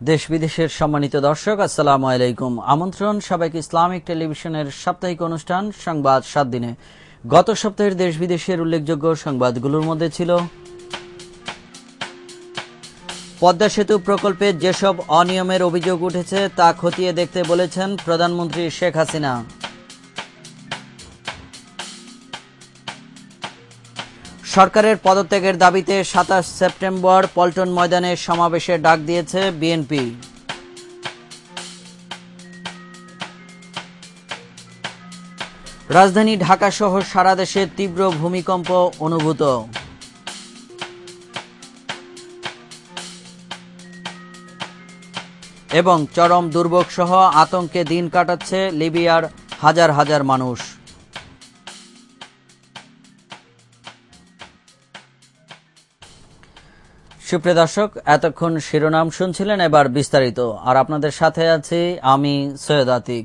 দেশ বিদেশের সম্মানিত দর্শক, আসসালামু আলাইকুম। আমন্ত্রণ সবাইকে ইসলামিক টেলিভিশনের সাপ্তাহিক অনুষ্ঠান সংবাদ 7 দিনে। গত সপ্তাহের দেশ বিদেশের উল্লেখযোগ্য সংবাদগুলোর মধ্যে ছিল: পদ্মা সেতু প্রকল্পে যেসব অনিয়মের অভিযোগ উঠেছে তা খতিয়ে দেখতে বলেছেন প্রধানমন্ত্রী শেখ হাসিনা। সরকারের পদত্যাগের দাবিতে 27 সেপ্টেম্বর পল্টন ময়দানে সমাবেশের ডাক দিয়েছে বিএনপি। রাজধানী ঢাকা সহ সারা দেশে তীব্র ভূমিকম্প অনুভূত। এবং চরম দুর্ভোগ সহ আতঙ্কে দিন কাটাচ্ছে লিবিয়ার হাজার হাজার মানুষ। সুপ্রিয় দর্শক, এতক্ষণ শিরোনাম শুনছিলেন, এবার বিস্তারিত। আর আপনাদের সাথে আছি আমি সৈয়দ আতিক।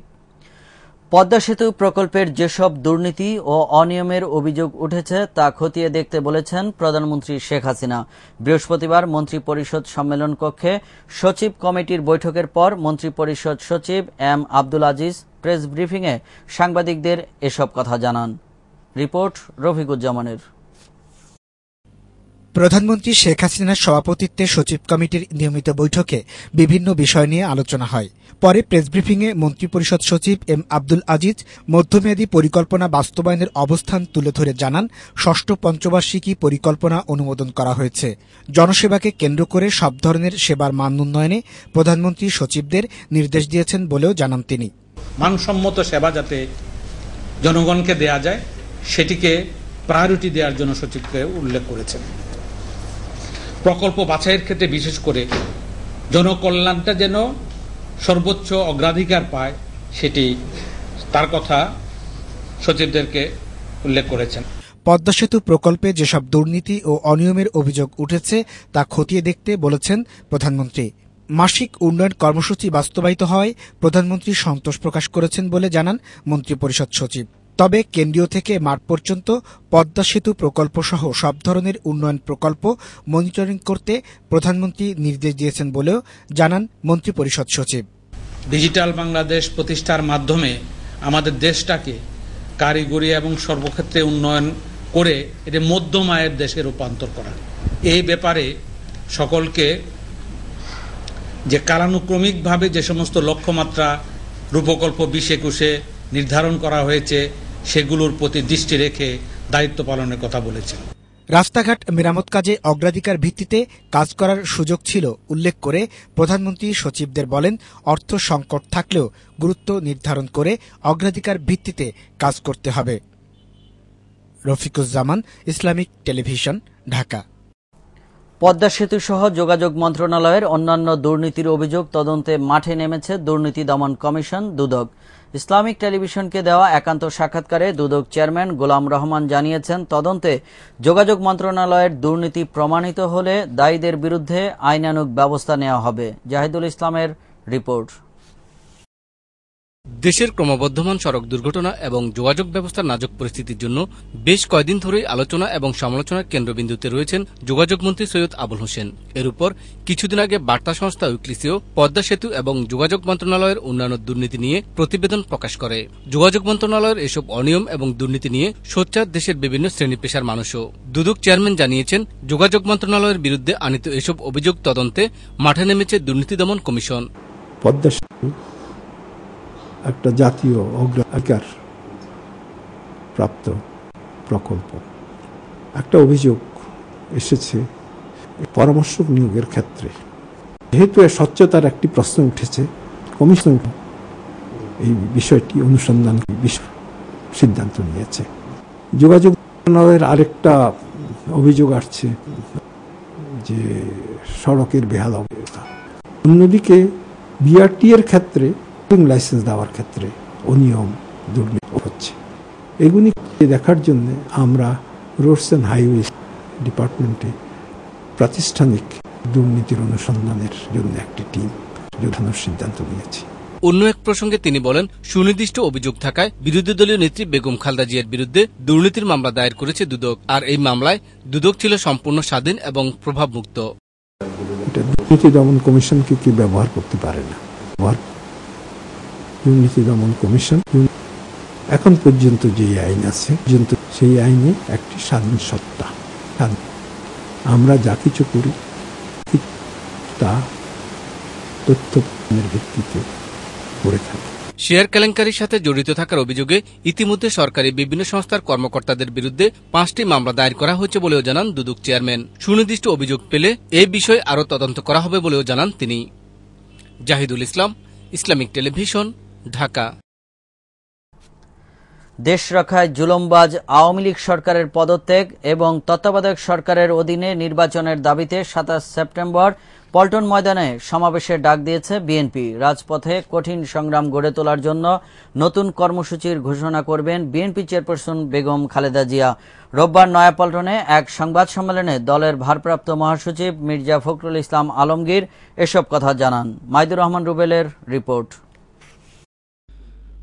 পদ্মা সেতু প্রকল্পের যেসব দুর্নীতি ও অনিয়মের অভিযোগ উঠেছে তা খতিয়ে দেখতে বলেছেন প্রধানমন্ত্রী শেখ হাসিনা। বৃহস্পতিবার মন্ত্রিপরিষদ সম্মেলন কক্ষে সচিব কমিটির বৈঠকের পর মন্ত্রিপরিষদ সচিব এম আব্দুল আজিজ প্রেস ব্রিফিংয়ে সাংবাদিকদের এসব কথা জানান। রিপোর্ট রফিকুজ্জামানের। প্রধানমন্ত্রী শেখ হাসিনার সভাপতিত্বে সচিব কমিটির নিয়মিত বৈঠকে বিভিন্ন বিষয় নিয়ে আলোচনা হয়। পরে প্রেস ব্রিফিংয়ে মন্ত্রিপরিষদ সচিব এম আব্দুল আজিজ মধ্যমেয়াদী পরিকল্পনা বাস্তবায়নের অবস্থান তুলে ধরে জানান, ষষ্ঠ পঞ্চবার্ষিকী পরিকল্পনা অনুমোদন করা হয়েছে। জনসেবাকে কেন্দ্র করে সব ধরনের সেবার মান উন্নয়নে প্রধানমন্ত্রী সচিবদের নির্দেশ দিয়েছেন বলেও জানান তিনি। মানসম্মত সেবা যাতে জনগণকে দেয়া যায় সেটিকে প্রায়োরিটি দেওয়ার জন্য সচিবকে উল্লেখ করেছেন। প্রকল্প বাছাইয়ের ক্ষেত্রে বিশেষ করে জনকল্যাণটা যেন সর্বোচ্চ অগ্রাধিকার পায় সেটি তার কথা সচিবদেরকে উল্লেখ করেছেন। পদ্মা সেতু প্রকল্পে যেসব দুর্নীতি ও অনিয়মের অভিযোগ উঠেছে তা খতিয়ে দেখতে বলেছেন প্রধানমন্ত্রী। মাসিক উন্নয়ন কর্মসূচি বাস্তবায়িত হওয়ায় প্রধানমন্ত্রী সন্তোষ প্রকাশ করেছেন বলে জানান মন্ত্রিপরিষদ সচিব। তবে কেন্দ্রীয় থেকে মাঠ পর্যন্ত পদ্মা সেতু প্রকল্প সহ সব ধরনের উন্নয়ন প্রকল্প মনিটরিং করতে প্রধানমন্ত্রী নির্দেশ দিয়েছেন বলেও জানান মন্ত্রিপরিষদ সচিব। ডিজিটাল বাংলাদেশ প্রতিষ্ঠার মাধ্যমে আমাদের দেশটাকে কারিগরি এবং সর্বক্ষেত্রে উন্নয়ন করে এটি মধ্যম আয়ের দেশে রূপান্তর করা, এই ব্যাপারে সকলকে যে কালানুক্রমিকভাবে যে সমস্ত লক্ষ্যমাত্রা রূপকল্প 2021-এ নির্ধারণ করা হয়েছে সেগুলোর প্রতি দৃষ্টি রেখে দায়িত্ব পালনের কথা বলেছেন। রাস্তাঘাট মেরামত কাজে অগ্রাধিকার ভিত্তিতে কাজ করার সুযোগ ছিল উল্লেখ করে প্রধানমন্ত্রী সচিবদের বলেন, অর্থ সংকট থাকলেও গুরুত্ব নির্ধারণ করে অগ্রাধিকার ভিত্তিতে কাজ করতে হবে। Rafiquzzaman, Islamic television, Dhaka. পদ্মা সেতু সহ যোগাযোগ মন্ত্রণালয়ের অন্যান্য দুর্নীতির অভিযোগ তদন্তে মাঠে নেমেছে দুর্নীতি দমন কমিশন দুদক। ইসলামিক টেলিভিশনকে দেওয়া একান্ত সাক্ষাৎকারে দুদক চেয়ারম্যান গোলাম রহমান জানিয়েছেন, তদন্তে যোগাযোগ মন্ত্রণালয়ের দুর্নীতি প্রমাণিত হলে দায়ীদের বিরুদ্ধে আইনানুগ ব্যবস্থা নেওয়া হবে। জাহিদুল ইসলামের রিপোর্ট। দেশের ক্রমবর্ধমান সড়ক দুর্ঘটনা এবং যোগাযোগ ব্যবস্থার নাজুক পরিস্থিতির জন্য বেশ কয়েকদিন ধরেই আলোচনা এবং সমালোচনার কেন্দ্রবিন্দুতে রয়েছেন যোগাযোগ মন্ত্রী সৈয়দ আবুল হোসেন। এর উপর কিছুদিন আগে বার্তা সংস্থা উইকলিসিও পদ্মা সেতু এবং যোগাযোগ মন্ত্রণালয়ের অন্যান্য দুর্নীতি নিয়ে প্রতিবেদন প্রকাশ করে। যোগাযোগ মন্ত্রণালয়ের এসব অনিয়ম এবং দুর্নীতি নিয়ে সোচ্চার দেশের বিভিন্ন শ্রেণী পেশার মানুষও। দুদক চেয়ারম্যান জানিয়েছেন, যোগাযোগ মন্ত্রণালয়ের বিরুদ্ধে আনিত এসব অভিযোগ তদন্তে মাঠে নেমেছে দুর্নীতি দমন কমিশন। পদ্মা সেতু একটা জাতীয় অগ্রাধিকার প্রাপ্ত প্রকল্প। একটা অভিযোগ এসেছে পরামর্শক নিয়োগের ক্ষেত্রে। যেহেতু এর স্বচ্ছতার একটি প্রশ্ন উঠেছে, কমিশন এই বিষয়টি অনুসন্ধান সিদ্ধান্ত নিয়েছে। যোগাযোগ মন্ত্রণালয়ের আরেকটা অভিযোগ আসছে যে সড়কের বেহাল অবস্থা। অন্যদিকে বিআরটি এর ক্ষেত্রে লাইসেন্স দেওয়ার ক্ষেত্রে অনিয়ম দুর্নীতি হচ্ছে। এগুলি দেখার জন্য আমরা রোডস অ্যান্ড হাইওয়ে ডিপার্টমেন্টে প্রাতিষ্ঠানিক দুর্নীতির অনুসন্ধানের জন্য একটি টিম গঠনের সিদ্ধান্ত নিয়েছি। অন্য এক প্রসঙ্গে তিনি বলেন, সুনির্দিষ্ট অভিযোগ থাকায় বিরোধী দলীয় নেত্রী বেগম খালেদা জিয়ার বিরুদ্ধে দুর্নীতির মামলা দায়ের করেছে দুদক। আর এই মামলায় দুদক ছিল সম্পূর্ণ স্বাধীন এবং প্রভাবমুক্ত। এটা দুর্নীতি দমন কমিশনকে কি ব্যবহার করতে পারে না। দুর্নীতি দমন কমিশন এখন পর্যন্ত যে আইন আছে সেই আইনে একটি স্বাধীন সত্তা। আমরা যা কিছু করি তা তথ্যের ভিত্তিতে করে থাকি। শেয়ার কেলেঙ্কারির সাথে জড়িত থাকার অভিযোগে ইতিমধ্যে সরকারি বিভিন্ন সংস্থার কর্মকর্তাদের বিরুদ্ধে 5টি মামলা দায়ের করা হয়েছে বলেও জানান দুদক চেয়ারম্যান। সুনির্দিষ্ট অভিযোগ পেলে এই বিষয়ে আরও তদন্ত করা হবে বলেও জানান তিনি। জাহিদুল ইসলাম, ইসলামিক টেলিভিশন, ঢাকা। দেশ রক্ষায় জুলুমবাজ আওয়ামী লীগ সরকারের পদত্যাগ এবং তত্ত্বাবধায়ক সরকারের অধীনে নির্বাচনের দাবিতে 27 সেপ্টেম্বর পল্টন ময়দানে সমাবেশের ডাক দিয়েছে বিএনপি। রাজপথে কঠিন সংগ্রাম গড়ে তোলার জন্য নতুন কর্মসূচির ঘোষণা করবেন বিএনপি চেয়ারপারসন বেগম খালেদা জিয়া। রোববার নয়াপল্টনে এক সংবাদ সম্মেলনে দলের ভারপ্রাপ্ত মহাসচিব মির্জা ফখরুল ইসলাম আলমগীর এসব কথা জানান। মাইদুর রহমান রুবেলের রিপোর্ট।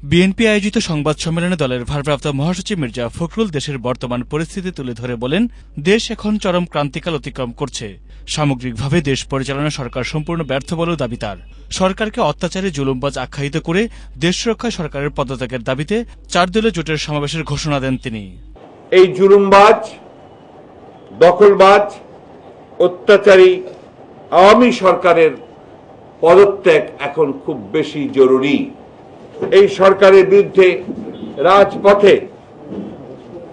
বিএনপি আয়োজিত সংবাদ সম্মেলনে দলের ভারপ্রাপ্ত মহাসচিব মির্জা ফখরুল দেশের বর্তমান পরিস্থিতি তুলে ধরে বলেন, দেশ এখন চরম ক্রান্তিকাল অতিক্রম করছে। সামগ্রিকভাবে দেশ পরিচালনা সরকার সম্পূর্ণ ব্যর্থ বলেও দাবি তার। সরকারকে অত্যাচারী জুলুমবাজ আখ্যায়িত করে দেশ রক্ষায় সরকারের পদত্যাগের দাবিতে 4 দলীয় জোটের সমাবেশের ঘোষণা দেন তিনি। এই জুলুমবাজ, দখলবাজ, অত্যাচারী আওয়ামী সরকারের পদত্যাগ এখন খুব বেশি জরুরি। এই সরকারের বিরুদ্ধে রাজপথে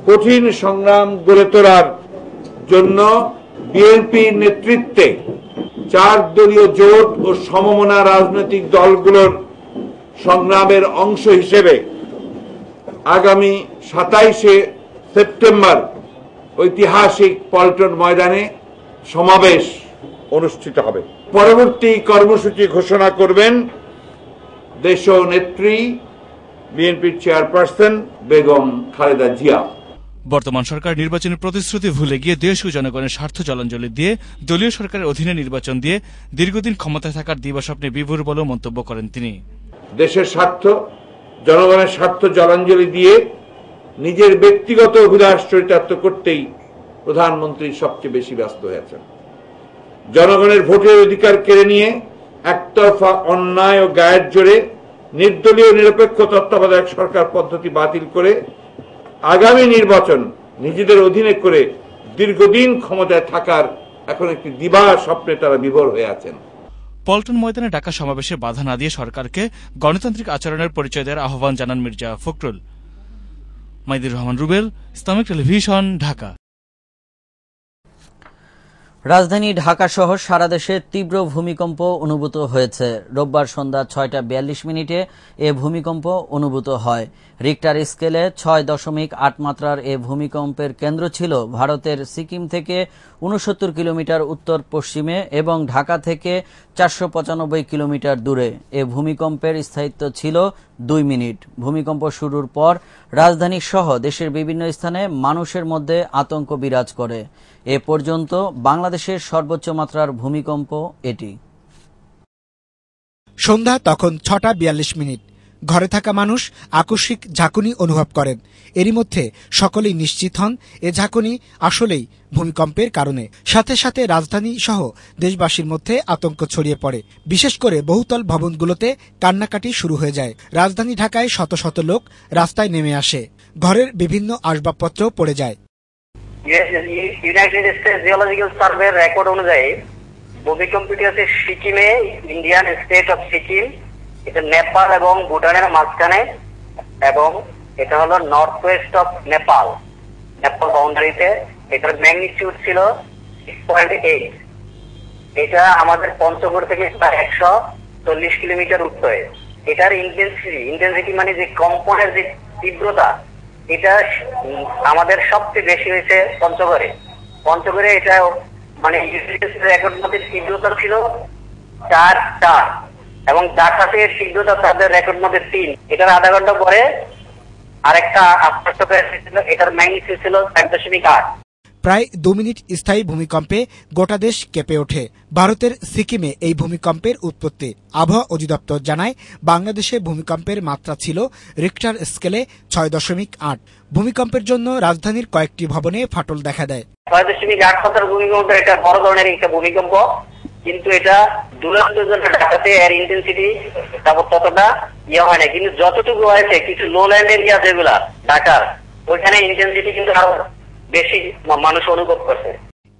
কঠিন সংগ্রাম গড়ে তোলার জন্য বিএনপির নেতৃত্বে 4 দলীয় জোট ও সমমনা রাজনৈতিক দলগুলোর সংগ্রামের অংশ হিসেবে আগামী 27 সেপ্টেম্বর ঐতিহাসিক পল্টন ময়দানে সমাবেশ অনুষ্ঠিত হবে। পরবর্তী কর্মসূচি ঘোষণা করবেন দেশনেত্রী বিএনপির চেয়ারপারসন বেগম খালেদা জিয়া। বর্তমান সরকার নির্বাচনের প্রতিশ্রুতি ভুলে গিয়ে দেশ ও জনগণের স্বার্থ জলাঞ্জলি দিয়ে দলীয় সরকারের অধীনে নির্বাচন দিয়ে দীর্ঘদিন ক্ষমতায় থাকার দিবাস্বপ্নে বিভোর বলেও মন্তব্য করেন তিনি। দেশের স্বার্থ, জনগণের স্বার্থ জলাঞ্জলি দিয়ে নিজের ব্যক্তিগত অভিলাষ চরিতার্থ করতেই প্রধানমন্ত্রী সবচেয়ে বেশি ব্যস্ত হয়েছেন। জনগণের ভোটের অধিকার কেড়ে নিয়ে একতরফা অন্যায় ও গায়ের জোরে নির্দলীয় নিরপেক্ষ তত্ত্বাবধায়ক সরকার পদ্ধতি বাতিল করে আগামী নির্বাচন নিজেদের অধীনে করে দীর্ঘদিন ক্ষমতায় থাকার এখন একটি দিবা স্বপ্নে তারা বিভোর হয়ে আছেন। পল্টন ময়দানে ডাকা সমাবেশে বাধা না দিয়ে সরকারকে গণতান্ত্রিক আচরণের পরিচয় দেওয়ার আহ্বান জানান মির্জা ফখরুল। Maidur Rahman Rubel, Islamic television, Dhaka. রাজধানী ঢাকা সহ সারা দেশে তীব্র ভূমিকম্প অনুভূত হয়েছে। রোববার সন্ধ্যা 6:42 এ ভূমিকম্প অনুভূত হয়। রিক্টার স্কেলে 6.8 মাত্রার এ ভূমিকম্পের কেন্দ্র ছিল ভারতের সিকিম থেকে 69 কিলোমিটার উত্তর পশ্চিমে এবং ঢাকা থেকে 495 কিলোমিটার দূরে। এ ভূমিকম্পের স্থায়িত্ব ছিল 2 মিনিট। ভূমিকম্প শুরুর পর রাজধানী সহ দেশের বিভিন্ন স্থানে মানুষের মধ্যে আতঙ্ক বিরাজ করে। এ পর্যন্ত বাংলাদেশের সর্বোচ্চ মাত্রার ভূমিকম্প এটি। সন্ধ্যা তখন 6:42। ঘরে থাকা মানুষ আকস্মিক ঝাঁকুনি অনুভব করেন। এরই মধ্যে সকলেই নিশ্চিত হন এ ঝাঁকুনি আসলেই ভূমিকম্পের কারণে। সাথে সাথে রাজধানী সহ দেশবাসীর মধ্যে আতঙ্ক ছড়িয়ে পড়ে। বিশেষ করে বহুতল ভবনগুলোতে কান্নাকাটি শুরু হয়ে যায়। রাজধানী ঢাকায় শত শত লোক রাস্তায় নেমে আসে। ঘরের বিভিন্ন আসবাবপত্র পড়ে যায়। United states geological survey record অনুযায়ী ভূমিকম্পটি হচ্ছে সিকিমে, ইন্ডিয়ান স্টেট অফ সিকিম। এটা নেপাল এবং ভুটানের মাঝখানে এবং এটা হলো নর্থ ওয়েস্ট অফ নেপাল বাউন্ডারিতে। এটার ম্যাগনিটিউড ছিল 6.8। এটা আমাদের পঞ্চগড় থেকে প্রায় 140 কিলোমিটার উত্তরে। এটার ইন্টেন্সিটি মানে যে কম্পনের যে তীব্রতা, এটা আমাদের সবচেয়ে বেশি হয়েছে পঞ্চগড়ে। এটা মানে রেকর্ড মধ্যে তীব্রতা ছিল 4 এবং ঢাকা থেকে সিদ্ধতা তাদের রেকর্ড মধ্যে 3। এটার আধা ঘন্টা পরে আরেকটা আত্মহত্যা ছিল, এটার ম্যাগনিটিউড ছিল 4.8। প্রায় 2 মিনিট স্থায়ী ভূমিকম্পে গোটা দেশ কেঁপে ওঠে। ভারতের সিকিমে এই ভূমিকম্পের উৎপত্তি। আবহাওয়া অধিদপ্তর জানায়, বাংলাদেশে ভূমিকম্পের মাত্রা ছিল রিক্টার স্কেলে 6.8। ভূমিকম্পের জন্য রাজধানীর কয়েকটি ভবনে ফাটল দেখা দেয়। 6.8 মাত্রার ভূমিকম্প, এটা বড় ধরনের একটা ভূমিকম্প, কিন্তু এটা দূরান্তের জন্য ঢাকাতে এর ইন্টেন্সিটি ততটা হয় না, কিন্তু যতটুকু হয়েছে কিছু লো ল্যান্ড এরিয়া যেগুলা ঢাকার, ওইখানে ইন্টেন্সিটি কিন্তু আরো বেশি মানুষ অনুভব করছে।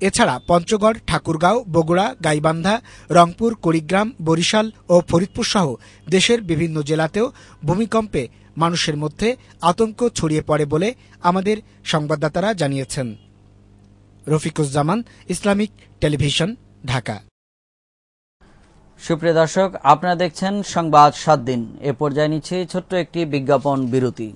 এছাড়া পঞ্চগড়, ঠাকুরগাঁও, বগুড়া, গাইবান্ধা, রংপুর, কুড়িগ্রাম, বরিশাল ও ফরিদপুর সহ দেশের বিভিন্ন জেলাতেও ভূমিকম্পে মানুষের মধ্যে আতঙ্ক ছড়িয়ে পড়ে বলে আমাদের সংবাদদাতারা জানিয়েছেন। Rafiquzzaman, Islamic television, Dhaka. সুপ্রিয় দর্শক, আপনারা দেখছেন সংবাদ 7 দিন। এ পর্যায়ে নিচ্ছে ছোট্ট একটি বিজ্ঞাপন বিরতি।